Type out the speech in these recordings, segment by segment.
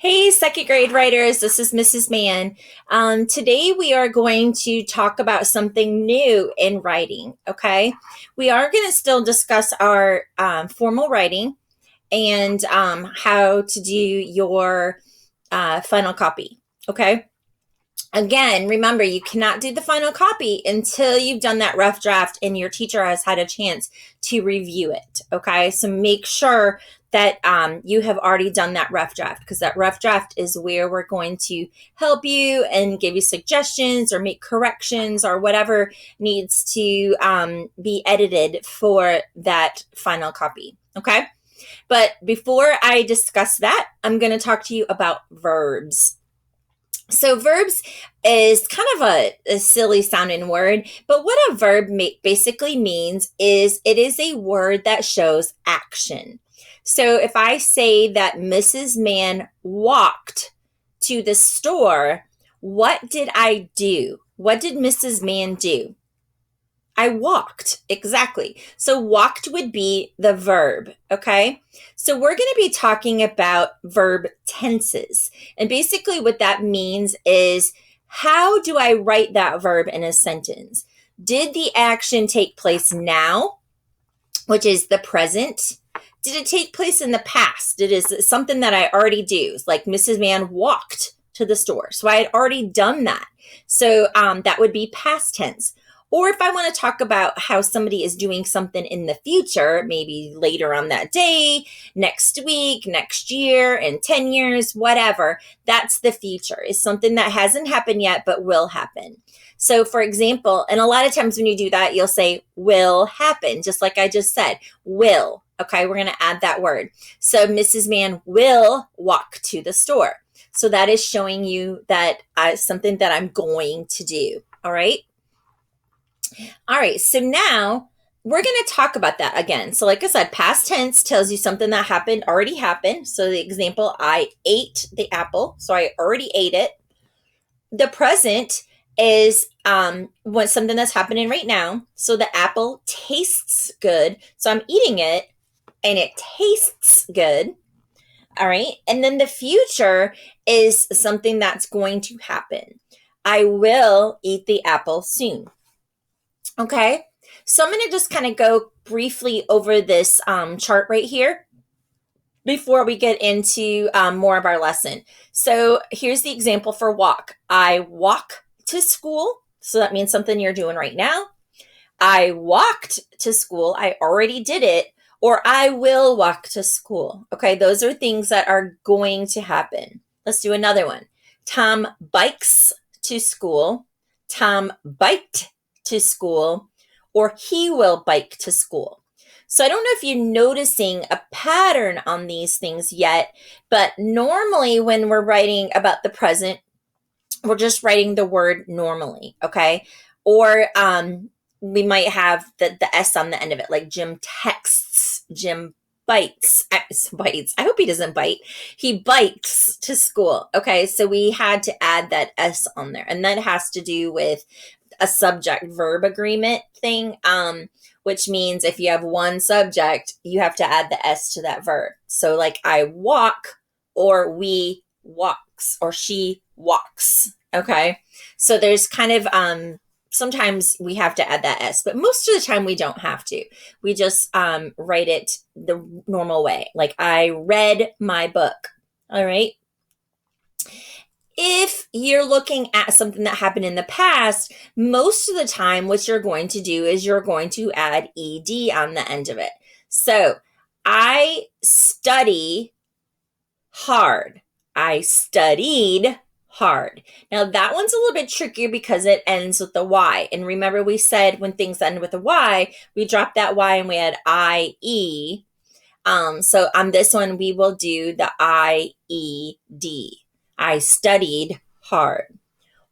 Hey, second grade writers, this is Mrs. Mann. Today we are going to talk about something new in writing, okay? We are going to still discuss our formal writing and how to do your final copy, okay? Again, remember, you cannot do the final copy until you've done that rough draft and your teacher has had a chance to review it. Okay, so make sure that you have already done that rough draft, because that rough draft is where we're going to help you and give you suggestions or make corrections or whatever needs to be edited for that final copy. Okay, but before I discuss that, I'm going to talk to you about verbs. So verbs is kind of a silly sounding word, but what a verb basically means is it is a word that shows action. So if I say that Mrs. Mann walked to the store, what did I do? What did Mrs. Mann do? I walked. Exactly. So walked would be the verb. Okay. So we're going to be talking about verb tenses. And basically, what that means is how do I write that verb in a sentence? Did the action take place now, which is the present? Did it take place in the past? It is something that I already do, like Mrs. Mann walked to the store. So I had already done that. So that would be past tense. Or if I want to talk about how somebody is doing something in the future, maybe later on that day, next week, next year, in 10 years, whatever, that's the future. It's something that hasn't happened yet, but will happen. So, for example, and a lot of times when you do that, you'll say will happen, just like I just said, will. Okay, we're going to add that word. So, Mrs. Mann will walk to the store. So, that is showing you that something that I'm going to do. All right. All right, so now we're going to talk about that again. So, like I said, past tense tells you something that happened, already happened. So, the example, I ate the apple. So, I already ate it. The present is what something that's happening right now. So, the apple tastes good. So, I'm eating it and it tastes good. All right. And then the future is something that's going to happen. I will eat the apple soon. Okay, so I'm going to just kind of go briefly over this chart right here before we get into more of our lesson. So here's the example for walk. I walk to school. So that means something you're doing right now. I walked to school. I already did it. Or I will walk to school. Okay, those are things that are going to happen. Let's do another one. Tom bikes to school. Tom biked to school, or he will bike to school. So I don't know if you're noticing a pattern on these things yet, but normally when we're writing about the present, we're just writing the word normally, okay? Or we might have the S on the end of it, like Jim texts, Jim bites. I hope he doesn't bite. He bikes to school. Okay, so we had to add that S on there, and that has to do with a subject verb agreement thing, which means if you have one subject, you have to add the S to that verb. So, like, I walk, or we walks, or she walks. Okay. So there's kind of sometimes we have to add that S, but most of the time we don't have to. We just write it the normal way. Like, I read my book. All right. If you're looking at something that happened in the past, most of the time what you're going to do is you're going to add ed on the end of it. So, I study hard. I studied hard. Now, that one's a little bit trickier because it ends with the Y. And remember, we said when things end with a Y, we drop that Y and we add IE. So on this one, we will do the IED. I studied hard.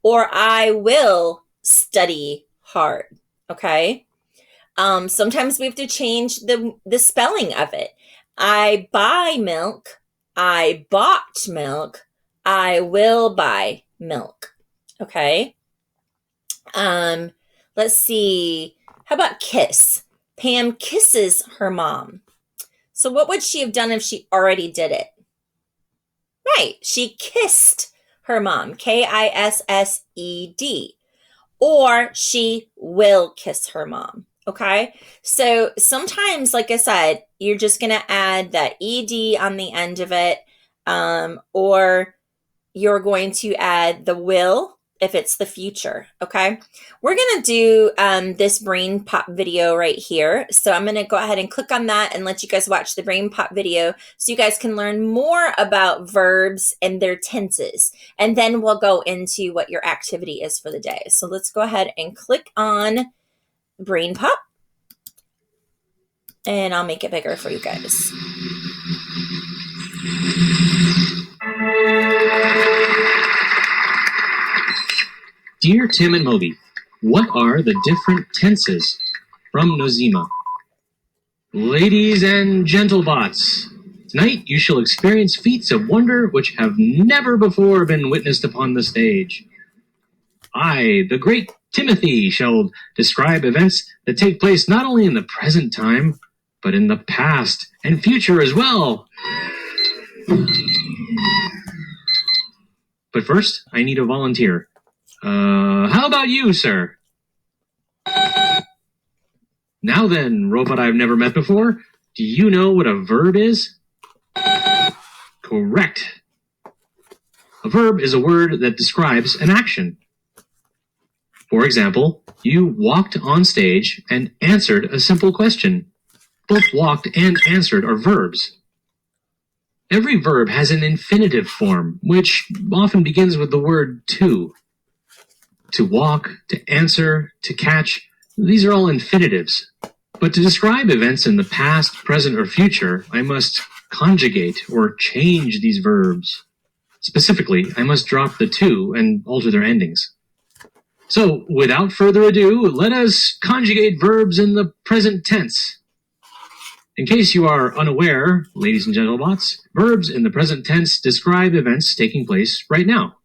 Or I will study hard. Okay. Sometimes we have to change the spelling of it. I buy milk. I bought milk. I will buy milk. Okay. Um, let's see. How about kiss? Pam kisses her mom. So what would she have done if she already did it? Right. She kissed her mom. Kissed. Or she will kiss her mom. Okay. So sometimes, like I said, you're just going to add that ed on the end of it, or you're going to add the will if it's the future. Okay. We're going to do this brain pop video right here. So I'm going to go ahead and click on that and let you guys watch the brain pop video so you guys can learn more about verbs and their tenses. And then we'll go into what your activity is for the day. So let's go ahead and click on brain pop. And I'll make it bigger for you guys. Dear Tim and Moby, what are the different tenses? From Nozima. Ladies and gentlebots, tonight you shall experience feats of wonder which have never before been witnessed upon the stage. I, the great Timothy, shall describe events that take place not only in the present time, but in the past and future as well. But first, I need a volunteer. How about you, sir? Now then, robot I've never met before, do you know what a verb is? Correct. A verb is a word that describes an action. For example, you walked on stage and answered a simple question. Both walked and answered are verbs. Every verb has an infinitive form, which often begins with the word to. To walk, to answer, to catch, these are all infinitives. But to describe events in the past, present, or future, I must conjugate or change these verbs. Specifically, I must drop the to and alter their endings. So, without further ado, let us conjugate verbs in the present tense. In case you are unaware, ladies and gentlebots, verbs in the present tense describe events taking place right now.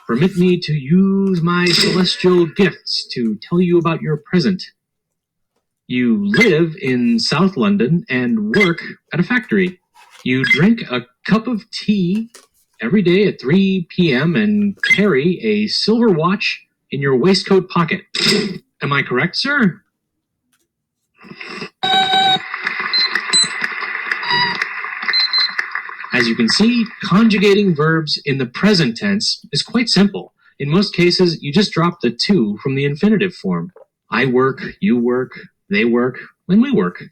Permit me to use my celestial gifts to tell you about your present. You live in South London and work at a factory. You drink a cup of tea every day at 3 p.m. and carry a silver watch in your waistcoat pocket. Am I correct, sir? As you can see, conjugating verbs in the present tense is quite simple. In most cases, you just drop the to from the infinitive form. I work, you work, they work, and we work.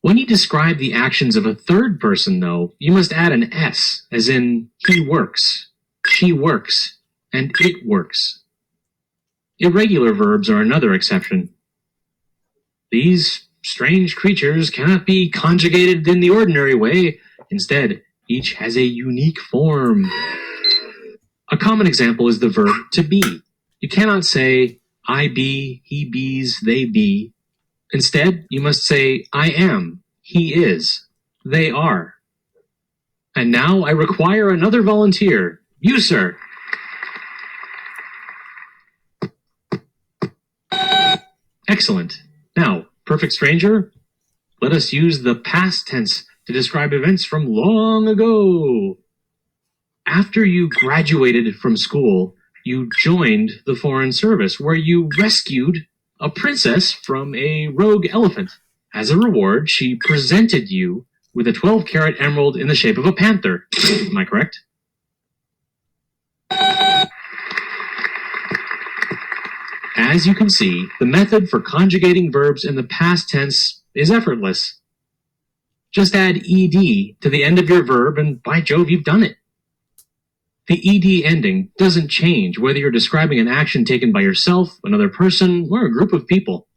When you describe the actions of a third person, though, you must add an S, as in he works, she works, and it works. Irregular verbs are another exception. These strange creatures cannot be conjugated in the ordinary way. Instead, each has a unique form. A common example is the verb to be. You cannot say, I be, he bees, they be. Instead, you must say, I am, he is, they are. And now I require another volunteer. You, sir. Excellent. Now, perfect stranger, let us use the past tense to describe events from long ago. After you graduated from school, you joined the Foreign Service, where you rescued a princess from a rogue elephant. As a reward, she presented you with a 12-carat emerald in the shape of a panther. Am I correct? As you can see, the method for conjugating verbs in the past tense is effortless. Just add ed to the end of your verb, and by Jove, you've done it. The ed ending doesn't change whether you're describing an action taken by yourself, another person, or a group of people.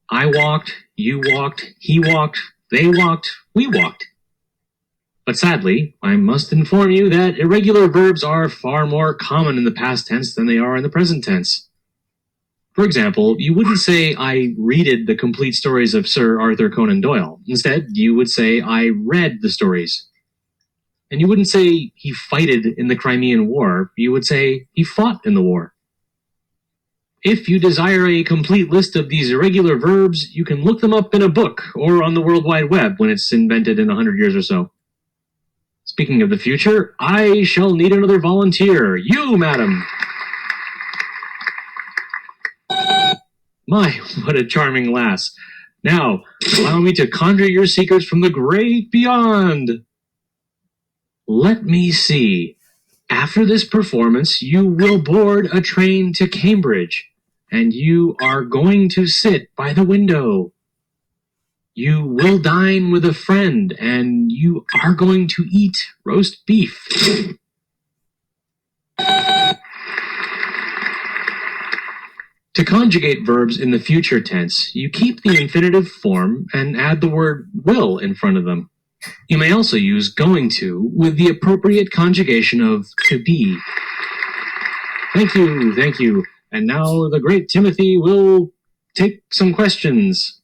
I walked, you walked, he walked, they walked, we walked. But sadly, I must inform you that irregular verbs are far more common in the past tense than they are in the present tense. For example, you wouldn't say, I readed the complete stories of Sir Arthur Conan Doyle. Instead, you would say, I read the stories. And you wouldn't say, he fighted in the Crimean War. You would say, he fought in the war. If you desire a complete list of these irregular verbs, you can look them up in a book or on the World Wide Web when it's invented in 100 years or so. Speaking of the future, I shall need another volunteer. You, madam. My, what a charming lass. Now, allow me to conjure your secrets from the great beyond. Let me see. After this performance, you will board a train to Cambridge, and you are going to sit by the window. You will dine with a friend, and you are going to eat roast beef. To conjugate verbs in the future tense, you keep the infinitive form and add the word will in front of them. You may also use going to with the appropriate conjugation of to be. Thank you, thank you. And now the great Timothy will take some questions.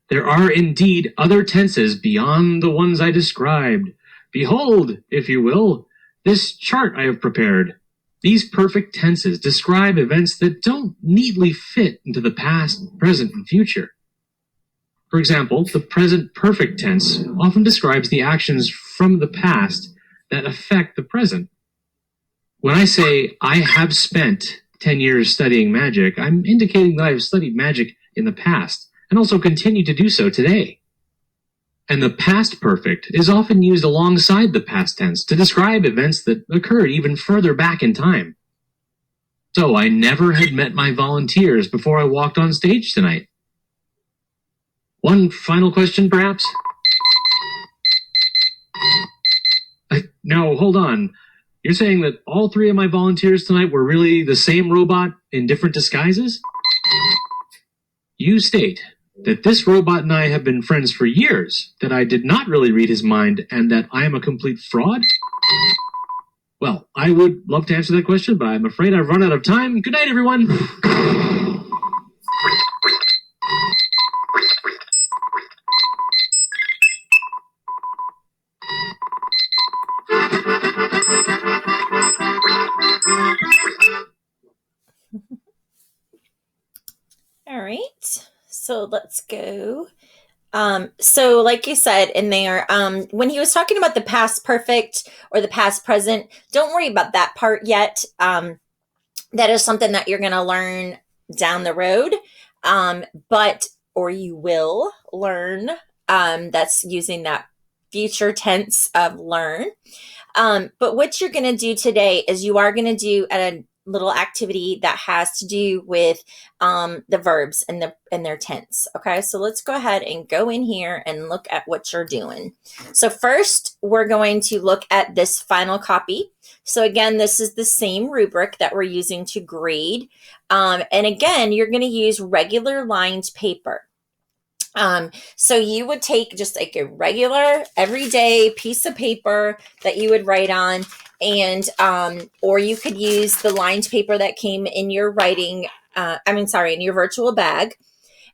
There are indeed other tenses beyond the ones I described. Behold, if you will, this chart I have prepared. These perfect tenses describe events that don't neatly fit into the past, present, and future. For example, the present perfect tense often describes the actions from the past that affect the present. When I say, I have spent 10 years studying magic, I'm indicating that I have studied magic in the past, and also continue to do so today. And the past perfect is often used alongside the past tense to describe events that occurred even further back in time. So I never had met my volunteers before I walked on stage tonight. One final question, perhaps? Now, hold on. You're saying that all three of my volunteers tonight were really the same robot in different disguises? You state that this robot and I have been friends for years, that I did not really read his mind, and that I am a complete fraud? Well, I would love to answer that question, but I'm afraid I've run out of time. Good night, everyone. All right, so let's go. So like you said in there, when he was talking about the past perfect or the past present, don't worry about that part yet. That is something that you're going to learn down the road. Or you will learn, that's using that future tense of learn. But what you're going to do today is you are going to do a little activity that has to do with the verbs and their tense. Okay, so let's go ahead and go in here and look at what you're doing. So first, we're going to look at this final copy. So again, this is the same rubric that we're using to grade. And again, you're going to use regular lined paper. So you would take just like a regular everyday piece of paper that you would write on, and or you could use the lined paper that came in your writing, in your virtual bag,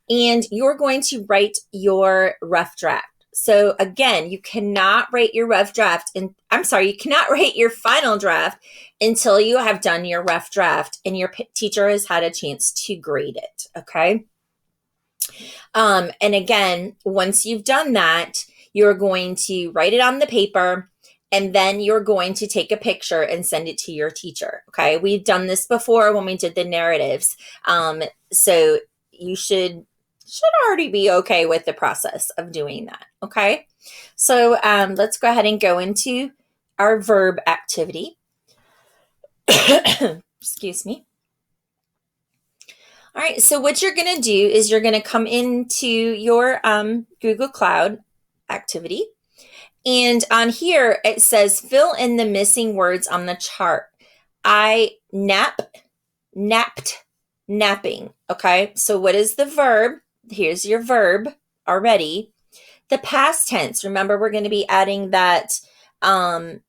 and you're going to write your rough draft. So again, you cannot write your rough draft, and you cannot write your final draft until you have done your rough draft and your teacher has had a chance to grade it. Okay. And again, once you've done that, you're going to write it on the paper, and then you're going to take a picture and send it to your teacher. Okay. We've done this before when we did the narratives. So you should already be okay with the process of doing that. Okay. So, let's go ahead and go into our verb activity. Excuse me. All right, so what you're going to do is you're going to come into your Google Cloud activity. And on here, it says, fill in the missing words on the chart. I napped, napping. Okay, so what is the verb? Here's your verb already. The past tense, remember we're going to be adding that ed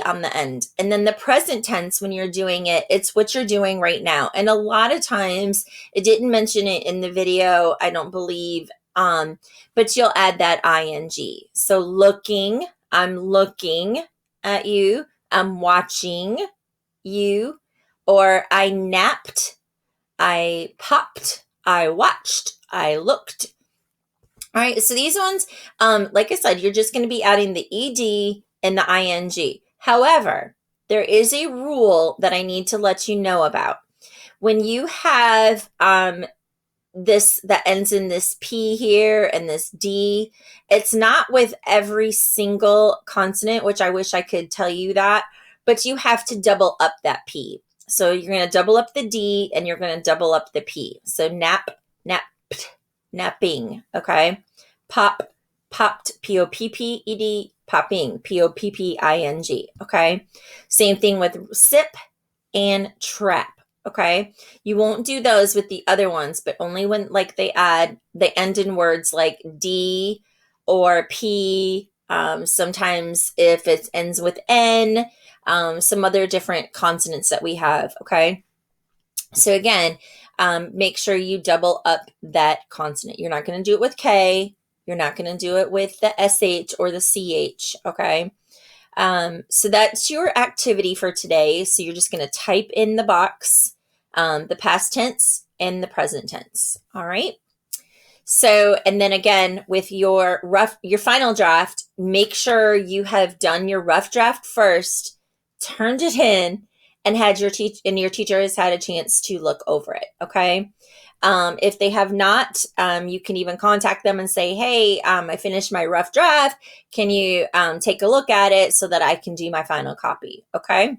on the end. And then the present tense, when you're doing it, it's what you're doing right now. And a lot of times it didn't mention it in the video, I don't believe, but you'll add that ing. So looking, I'm looking at you, I'm watching you, or I napped, I popped, I watched, I looked. All right, so these ones, like I said, you're just going to be adding the ed and the ing. However, there is a rule that I need to let you know about. When you have this that ends in this P here and this D, it's not with every single consonant, which I wish I could tell you that, but you have to double up that P. So you're going to double up the D and you're going to double up the P. So nap, napped, napping, okay? Pop, popped, P-O-P-P-E-D, popping, P-O-P-P-I-N-G, okay? Same thing with sip and trap. Okay. You won't do those with the other ones, but only when like they end in words like D or P. Sometimes if it ends with N, some other different consonants that we have. Okay. So again, make sure you double up that consonant. You're not going to do it with K. You're not going to do it with the SH or the CH. Okay. So that's your activity for today. So you're just going to type in the box the past tense and the present tense. All right. So, and then again, with your final draft, make sure you have done your rough draft first, turned it in, and had your teacher has had a chance to look over it. Okay. If they have not, you can even contact them and say, hey, I finished my rough draft. Can you take a look at it so that I can do my final copy? Okay.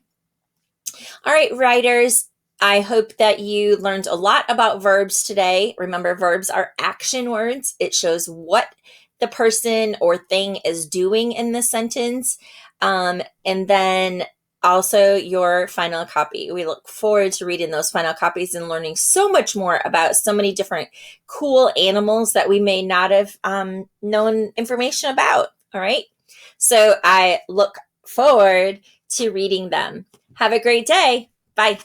All right, writers. I hope that you learned a lot about verbs today. Remember, verbs are action words. It shows what the person or thing is doing in the sentence. And then also your final copy. We look forward to reading those final copies and learning so much more about so many different cool animals that we may not have known information about. All right. So I look forward to reading them. Have a great day. Bye.